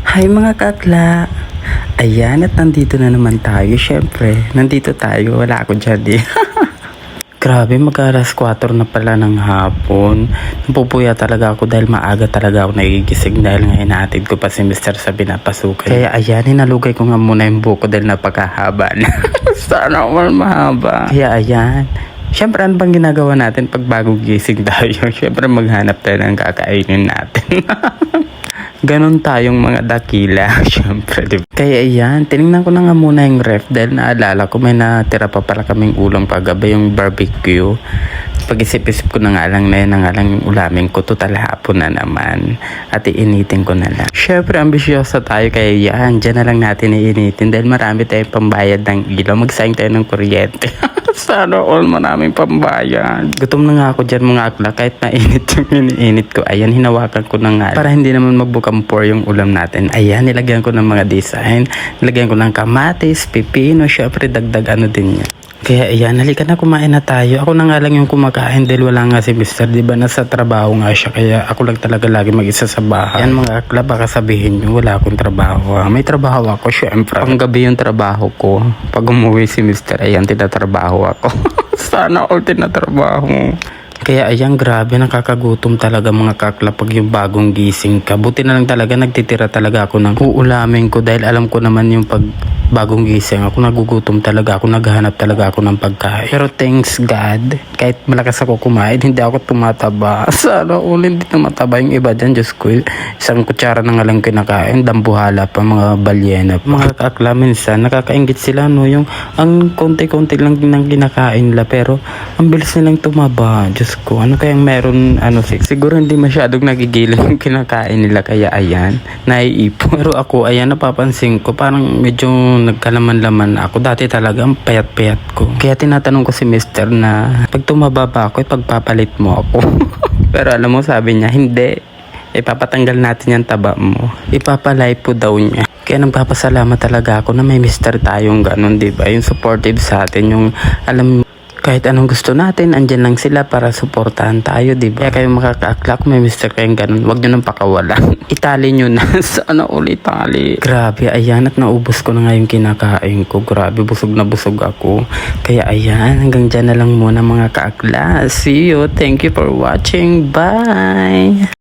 Hi mga kakla! Ayan at nandito na naman tayo. Syempre, nandito tayo. Wala ako dyan eh. Grabe, mag-alas 4 na pala ng hapon. Napupuya talaga ako dahil maaga talaga ako nagigising dahil ngayon natin ko pa si Mr. sa pinapasukan. Kaya ayan, hinalugay ko nga muna yung buko dahil napakahaba na. Sana all mahaba. Kaya ayan. Siyempre, ano bang ginagawa natin pag bagong gising tayo? Siyempre, maghanap tayo ng kakainin natin. Ganon tayong mga dakila, syempre, diba? Kaya yan, tinignan ko na nga muna yung ref dahil naalala ko may natira pa pala kaming ulam paggabi, yung barbecue. Pag-isip-isip ko na nga lang na yun na nga lang yung ulamin ko, total hapon na naman. At iinitin ko na lang. Syempre, ambisyosa tayo kaya yan, dyan na lang natin iinitin dahil marami tayong pambayad ng ilaw. Magsayang tayo ng kuryente. Sana all maraming pambayad. Gutom na nga ako dyan mga akla kahit mainit yung iniinit ko. Ayan, hinawakan ko na nga. Para hindi naman magbukampor yung ulam natin. Ayan, nilagyan ko ng mga design. Nilagyan ko ng kamatis, pipino, syempre dagdag ano din yan. Kaya ayan, halika na kumain na tayo. Ako na nga lang yung kumakain dahil wala nga si Mr. Diba nasa trabaho nga siya. Kaya ako lang talaga lagi mag-isa sa bahay. Ayan mga akla, baka sabihin nyo wala akong trabaho. May trabaho ako syempre. Pang gabi yung trabaho ko. Pag umuwi si Mr. ayan, tinatrabaho ako. Sana all tinatrabaho. Kaya ayan, grabe, nakakagutom talaga mga kakla pag yung bagong gising ka. Buti na lang talaga nagtitira talaga ako ng uulamin ko dahil alam ko naman yung pag bagong gising ako nagugutom talaga ako, naghahanap talaga ako ng pagkain. Pero thanks God, kahit malakas ako kumain, hindi ako tumataba. Sana all hindi na mataba yung iba dyan, Diyos ko. Isang kutsara na nga lang kinakain, dambuhala pa, mga balyena pa. Mga kakla, minsan nakakaingit sila, no, yung ang konti-konti lang ng kinakain nila pero ang bilis nilang tumaba. Diyos ko, ano kayang meron, siguro hindi masyadong nagigilin yung kinakain nila kaya ayan, naiipon. Pero ako, ayan, napapansin ko, parang medyo nagkalaman-laman ako. Dati talaga ang payat-payat ko. Kaya tinatanong ko si Mr. na pag tumaba ba ako, pagpapalit mo ako. Pero alam mo, sabi niya, hindi. Ipapatanggal natin yung taba mo. Ipapalay po daw niya. Kaya nagpapasalamat talaga ako na may Mr. tayong ganun, diba? Yung supportive sa atin, yung alam kahit anong gusto natin, andyan lang sila para suportahan tayo, diba? Kaya kayo makaka-akla kung may Mr. kayong ganun, wag nyo nang pakawalan. Itali nyo na. Sana ulit tali. Grabe, ayan, at naubos ko na nga yung kinakain ko. Grabe, busog na busog ako. Kaya ayan, hanggang dyan na lang muna mga kaakla. See you. Thank you for watching. Bye!